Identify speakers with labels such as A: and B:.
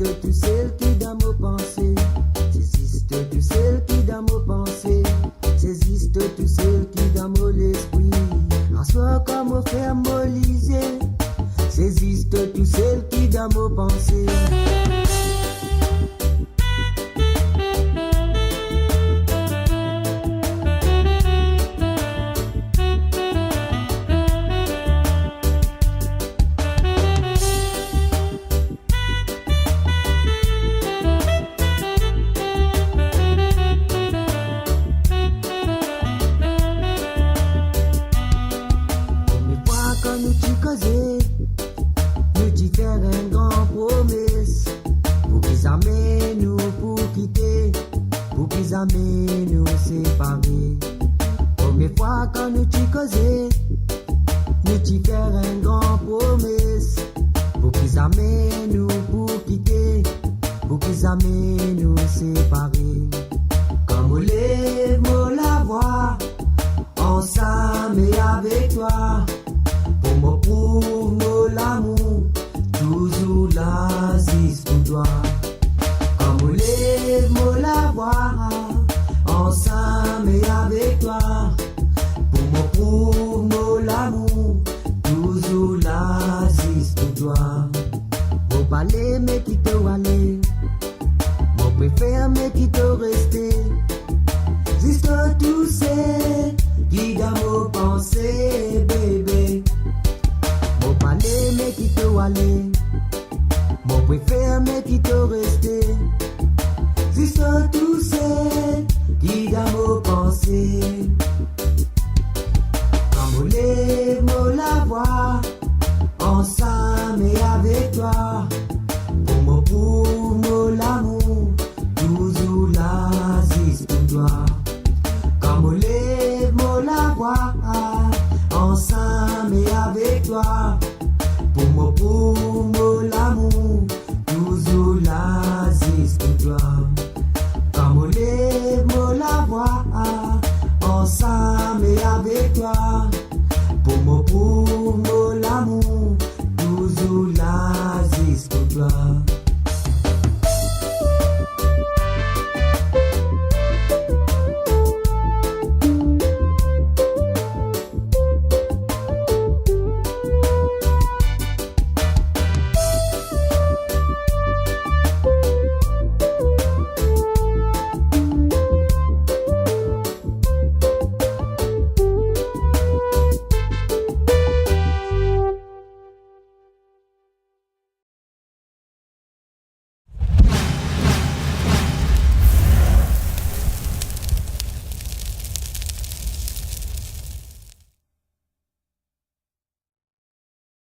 A: J'existe tout seul qui dans nos pensées. J'existe tout seul qui dans nos pensées. J'existe tout seul qui dans mon esprit. En soi comme on fait molliser. J'existe tout seul qui dans nos pensées. Nous t'y causer, nous t'y faire un grand promesse pour qu'ils amènent nous pour quitter, pour qu'ils amènent nous séparer. Première fois quand nous t'y causer, nous t'y faire un grand promesse pour qu'ils amènent nous pour quitter, pour qu'ils amènent nous séparer. Comme on lève la voix, ensemble et avec toi. Pour me prouver l'amour, toujours là, c'est pour toi. Comme on lève la voix, ensemble et avec toi. Pour me prouver l'amour, toujours là, c'est pour toi. Mon parler, mais qui te aller. Mon préfère, mais qui te rester. Juste tout c'est qui dans nos pensées, bébé. Mon parler, mais qui te aller. Mon préfère, mais qui te rester. Juste tout c'est qui dans nos pensées. Quand on lève la voix, ensemble et avec toi. Pour me prouver l'amour, toujours là, c'est pour toi. Comme on lève la voix, ensemble et avec toi. Pour me prouver l'amour, toujours là, c'est pour toi. Comme on lève la voix, ensemble et avec toi. Pour me prouver l'amour, toujours là, c'est pour toi.